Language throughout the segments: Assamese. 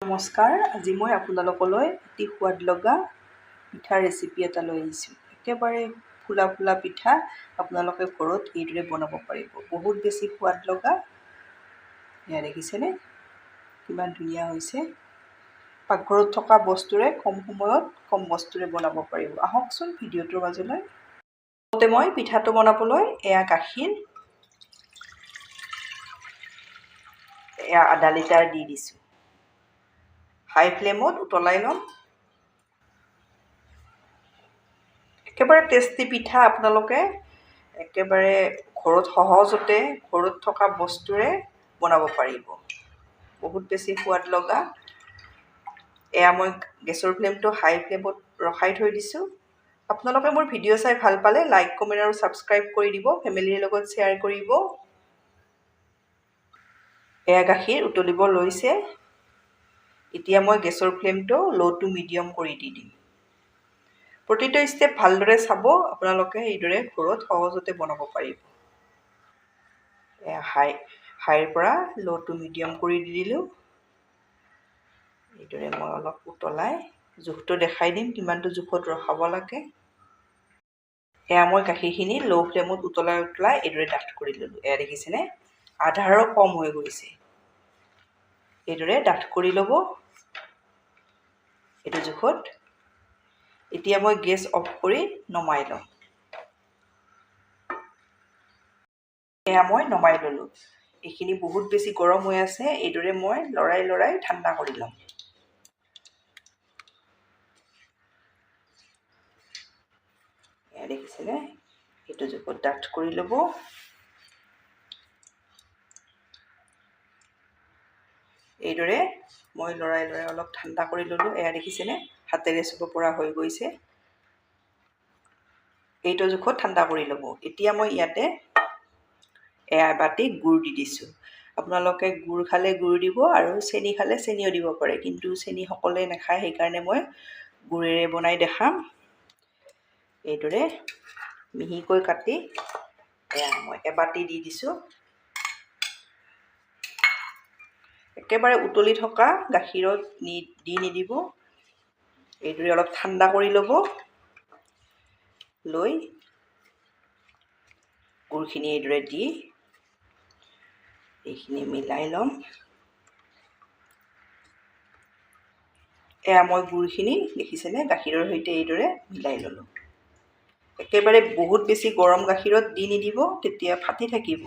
নমস্কাৰ, আজি মই আপোনালোকলৈ অতি সোৱাদ লগা পিঠাৰ ৰেচিপি এটা লৈ আহিছোঁ। একেবাৰে ফুলা ফুলা পিঠা আপোনালোকে ঘৰত এইদৰে বনাব পাৰিব। বহুত বেছি সোৱাদ লগা। এয়া দেখিছেনে কিমান ধুনীয়া হৈছে। পাকঘৰত থকা বস্তুৰে কম সময়ত কম বস্তুৰে বনাব পাৰিব। আহকচোন ভিডিঅ'টোৰ মাজলৈ। প্ৰথমতে মই পিঠাটো বনাবলৈ এয়া গাখীৰ এয়া আধা লিটাৰ দি দিছোঁ। হাই ফ্লেমত উতলাই ল'ম। একেবাৰে টেষ্টি পিঠা আপোনালোকে একেবাৰে ঘৰত সহজতে ঘৰত থকা বস্তুৰে বনাব পাৰিব। বহুত বেছি সোৱাদ লগা। এয়া মই গেছৰ ফ্লেমটো হাই ফ্লেমত ৰখাই থৈ দিছোঁ। আপোনালোকে মোৰ ভিডিঅ' চাই ভাল পালে লাইক, কমেণ্ট আৰু ছাবস্ক্ৰাইব কৰি দিব। ফেমিলিৰ লগত শ্বেয়াৰ কৰিব। এয়া গাখীৰ উতলিব লৈছে। এতিয়া মই গেছৰ ফ্লেমটো ল' টু মিডিয়াম কৰি দি দিম। প্ৰতিটো ষ্টেপ ভালদৰে চাব। আপোনালোকে এইদৰে ঘৰত সহজতে বনাব পাৰিব। হাইৰ পৰা ল' টু মিডিয়াম কৰি দি দিলোঁ। এইদৰে মই অলপ উতলাই জোখটো দেখাই দিম কিমানটো জোখত ৰখাব লাগে। এয়া মই গাখীৰখিনি ল' ফ্লেমত উতলাই এইদৰে ডাঠ কৰি ল'লোঁ। এয়া দেখিছেনে আধাৰো কম হৈ গৈছে। এইদৰে ডাঠ কৰি ল'ব এইটো জোখত। এতিয়া মই গেছ অফ কৰি নমাই ল'ম। এয়া মই নমাই ল'লোঁ। এইখিনি বহুত বেছি গৰম হৈ আছে। এইদৰে মই লৰাই ঠাণ্ডা কৰি ল'ম। এয়া দেখিছেনে এইটো জোখত ডাঠ কৰি ল'ব। এইদৰে মই লৰাই অলপ ঠাণ্ডা কৰি ল'লোঁ। এয়া দেখিছেনে হাতেৰে চুব পৰা হৈ গৈছে। এইটো জোখত ঠাণ্ডা কৰি ল'ব। এতিয়া মই ইয়াতে এয়া এবাটি গুড় দি দিছোঁ। আপোনালোকে গুড় খালে গুড় দিব আৰু চেনি খালে চেনিও দিব পাৰে, কিন্তু চেনি সকলোৱে নাখায়, সেইকাৰণে মই গুড়েৰে বনাই দেখাম। এইদৰে মিহিকৈ কাটি এয়া মই এবাটি দি দিছোঁ। একেবাৰে উতলি থকা গাখীৰত দি নিদিব। এইদৰে অলপ ঠাণ্ডা কৰি ল'ব। লৈ গুড়খিনি এইদৰে দি এইখিনি মিলাই ল'ম। এয়া মই গুড়খিনি দেখিছেনে গাখীৰৰ সৈতে এইদৰে মিলাই ল'লোঁ। একেবাৰে বহুত বেছি গৰম গাখীৰত দি নিদিব, তেতিয়া ফাটি থাকিব।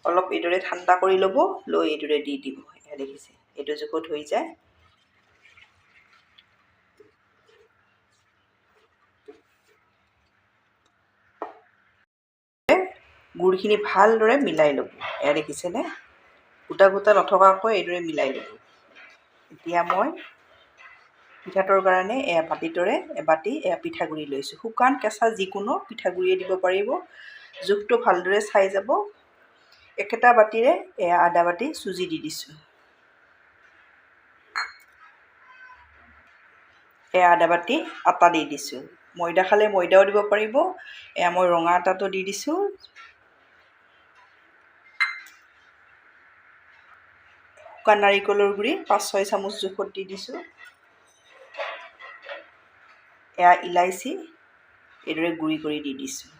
অলপ এইদৰে ঠাণ্ডা কৰি ল'ব, লৈ এইদৰে দি দিব। এয়া দেখিছে এইটো জোখত হৈ যায়। গুড়খিনি ভালদৰে মিলাই ল'ব। এয়া দেখিছেনে গোটা গোটা নথকাকৈ এইদৰে মিলাই ল'ব। এতিয়া মই পিঠাটোৰ কাৰণে এয়া বাতিটোৰে এবাটি এয়া পিঠাগুড়ি লৈছোঁ। শুকান কেঁচা যিকোনো পিঠাগুড়িয়ে দিব পাৰিব। জোখটো ভালদৰে চাই যাব। একেটা বাতিৰে এয়া আধা বাটি চুজি দি দিছোঁ। এয়া আধা বাটি আটা দি দিছোঁ। ময়দা খালে ময়দাও দিব পাৰিব। এয়া মই ৰঙা আটাটো দি দিছোঁ। শুকান নাৰিকলৰ গুড়ি 5-6 চামুচ জোখত দি দিছোঁ। এয়া ইলাইচি এইদৰে গুড়ি কৰি দি দিছোঁ।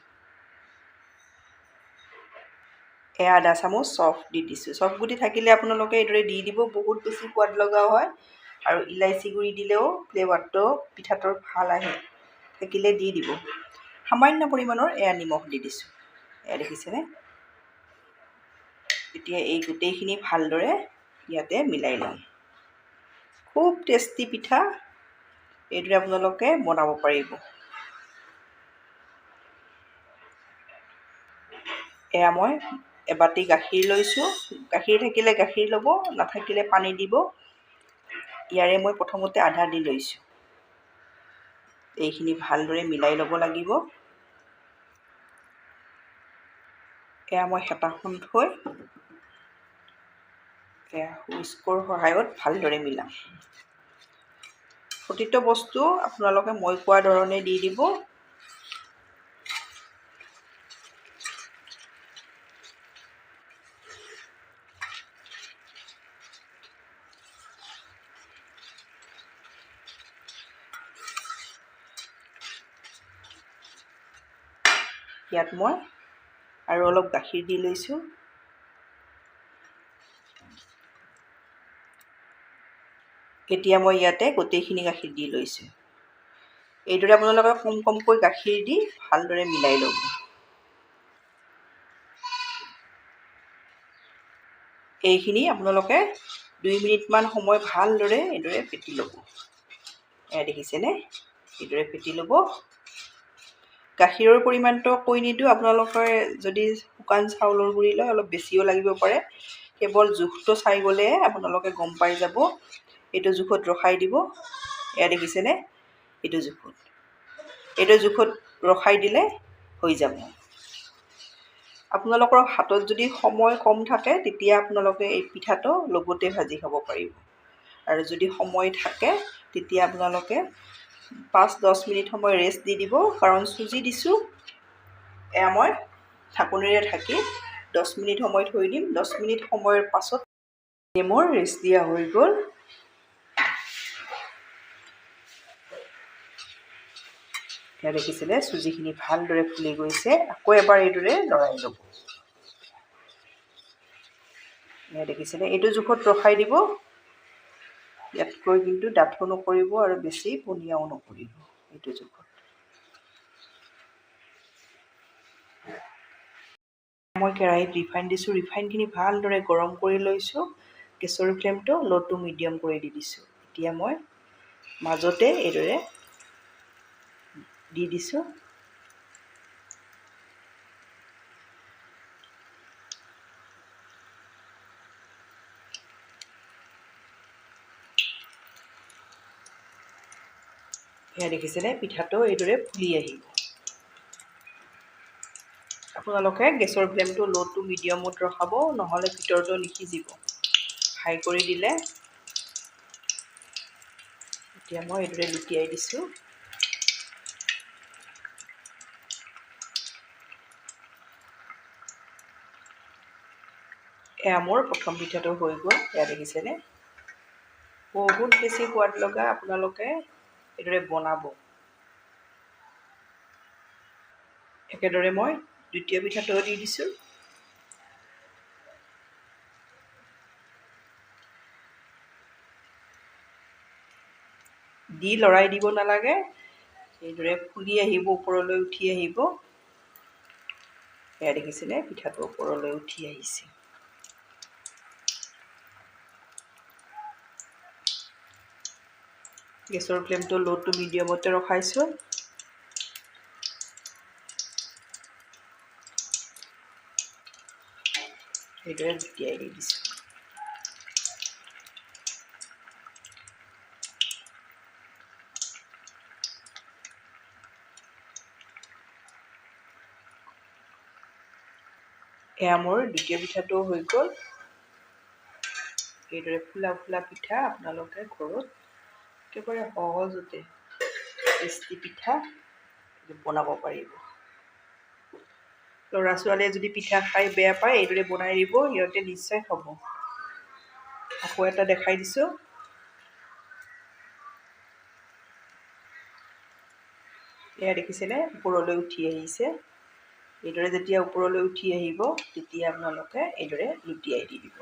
এয়া আধা চামুচ চফ দি দিছোঁ। চফ গুটি থাকিলে আপোনালোকে এইদৰে দি দিব, বহুত বেছি সোৱাদ লগা হয়। আৰু ইলাইচি গুড়ি দিলেও ফ্লেভাৰটো পিঠাটোৰ ভাল আহে, থাকিলে দি দিব। সামান্য পৰিমাণৰ এয়া নিমখ দি দিছোঁ। এয়া দেখিছেনে। এতিয়া এই গোটেইখিনি ভালদৰে ইয়াতে মিলাই ল'ম। খুব টেষ্টি পিঠা, এইদৰে আপোনালোকে বনাব পাৰিব। এয়া মই এবাটি গাখীৰ লৈছোঁ। গাখীৰ থাকিলে গাখীৰ ল'ব, নাথাকিলে পানী দিব। ইয়াৰে মই প্ৰথমতে আধা দি লৈছোঁ। এইখিনি ভালদৰে মিলাই ল'ব লাগিব। এয়া মই হেতাখন থৈ এয়া হুইস্কৰ সহায়ত ভালদৰে মিলাম। প্ৰতিটো বস্তু আপোনালোকে মই কোৱা ধৰণে দি দিব। ইয়াত মই আৰু অলপ গাখীৰ দি লৈছোঁ। এতিয়া মই ইয়াতে গোটেইখিনি গাখীৰ দি লৈছোঁ। এইদৰে আপোনালোকে কম কমকৈ গাখীৰ দি ভালদৰে মিলাই ল'ব। এইখিনি আপোনালোকে 2 মিনিটমান সময় ভালদৰে এইদৰে ফেটি ল'ব। এয়া দেখিছেনে? এইদৰে ফেটি ল'ব। গাখীৰৰ পৰিমাণটো কৈ নিদিওঁ, আপোনালোকে যদি শুকান চাউলৰ গুড়ি লয় অলপ বেছিও লাগিব পাৰে। কেৱল জোখটো চাই গ'লে আপোনালোকে গম পাই যাব। এইটো জোখত ৰখাই দিব। এয়া দেখিছেনে? এইটো জোখত ৰখাই দিলে হৈ যাব। আপোনালোকৰ হাতত যদি সময় কম থাকে তেতিয়া আপোনালোকে এই পিঠাটো লগতে ভাজি খাব পাৰিব। আৰু যদি সময় থাকে তেতিয়া আপোনালোকে 5-10 মিনিট সময় ৰেষ্ট দি দিব, কাৰণ চুজি দিছোঁ। এয়া মই ঢাকনিৰে ঢাকি 10 মিনিট সময় থৈ দিম। 10 মিনিট সময়ৰ পাছত মোৰ ৰেষ্ট দিয়া হৈ গ'ল। এয়া দেখিছিলে চুজিখিনি ভালদৰে ফুলি গৈছে। আকৌ এবাৰ এইদৰে লৰাই ল'ব। এয়া দেখিছিলে, এইটো জোখত ৰখাই দিব। ইয়াতকৈ কিন্তু ডাঠো নকৰিব আৰু বেছি পনীয়াও নকৰিব। এইটো জোখত মই কেৰাহীত ৰিফাইন দিছোঁ। ৰিফাইনখিনি ভালদৰে গৰম কৰি লৈছোঁ। গেছৰ ফ্লেমটো ল' টু মিডিয়াম কৰি দি দিছোঁ। এতিয়া মই মাজতে এইদৰে দি দিছোঁ। এয়া দেখিছেনে? পিঠাটো এইদৰে ফুলি আহিব। আপোনালোকে গেছৰ ফ্লেমটো ল' টু মিডিয়ামত ৰখাব, নহ'লে ভিতৰটো নিসিজিব। হাই কৰি দিলে। এতিয়া মই এইদৰে লুটিয়াই দিছোঁ। এয়া মোৰ প্ৰথম পিঠাটো হৈ গ'ল। এয়া দেখিছেনে? বহুত বেছি সোৱাদ লগা। আপোনালোকে এইদৰে বনাব। একেদৰে মই দ্বিতীয় পিঠাটো দি দিছোঁ। দি লৰাই দিব নালাগে। এইদৰে ফুলি আহিব, ওপৰলৈ উঠি আহিব। এয়া দেখিছেনে? পিঠাটো ওপৰলৈ উঠি আহিছে। গেছৰ ফ্লেমটো ল' টু মিডিয়ামতে ৰখাইছোঁ। এইদৰে লুটিয়াই দি দিছোঁ। এয়া মোৰ দ্বিতীয় পিঠাটো হৈ গ'ল। এইদৰে ফুলা ফুলা পিঠা আপোনালোকে ঘৰত একেবাৰে সহজতে টেষ্টি পিঠা বনাব পাৰিব। ল'ৰা ছোৱালীয়ে যদি পিঠা খাই বেয়া পায়, এইদৰে বনাই দিব, সিহঁতে নিশ্চয় খাব। আকৌ এটা দেখাই দিছোঁ। এয়া দেখিছেনে? ওপৰলৈ উঠি আহিছে। এইদৰে যেতিয়া ওপৰলৈ উঠি আহিব, তেতিয়া আপোনালোকে এইদৰে লুটিয়াই দি দিব।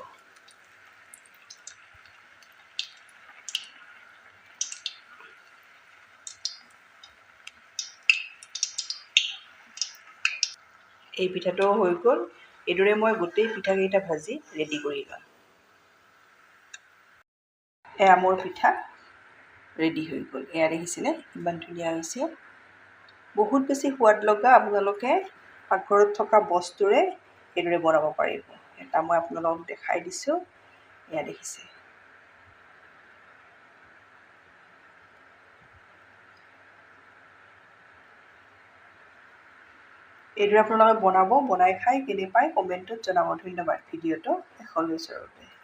এই পিঠাটোও হৈ গ'ল। এইদৰে মই গোটেই পিঠাকেইটা ভাজি ৰেডি কৰি ল'ম। এয়া মোৰ পিঠা ৰেডি হৈ গ'ল। এয়া দেখিছেনে? ইমান ধুনীয়া হৈছে। বহুত বেছি সোৱাদ লগা। আপোনালোকে পাকঘৰত থকা বস্তুৰে এইদৰে বনাব পাৰিব। এটা মই আপোনালোকক দেখাই দিছোঁ। এয়া দেখিছে। এইদৰে আপোনালোকে বনাব, বনাই খাই কেনে পায় কমেণ্টত জনাব। ধন্যবাদ ভিডিঅ'টো শেষলৈ চোৱাৰ বাবে।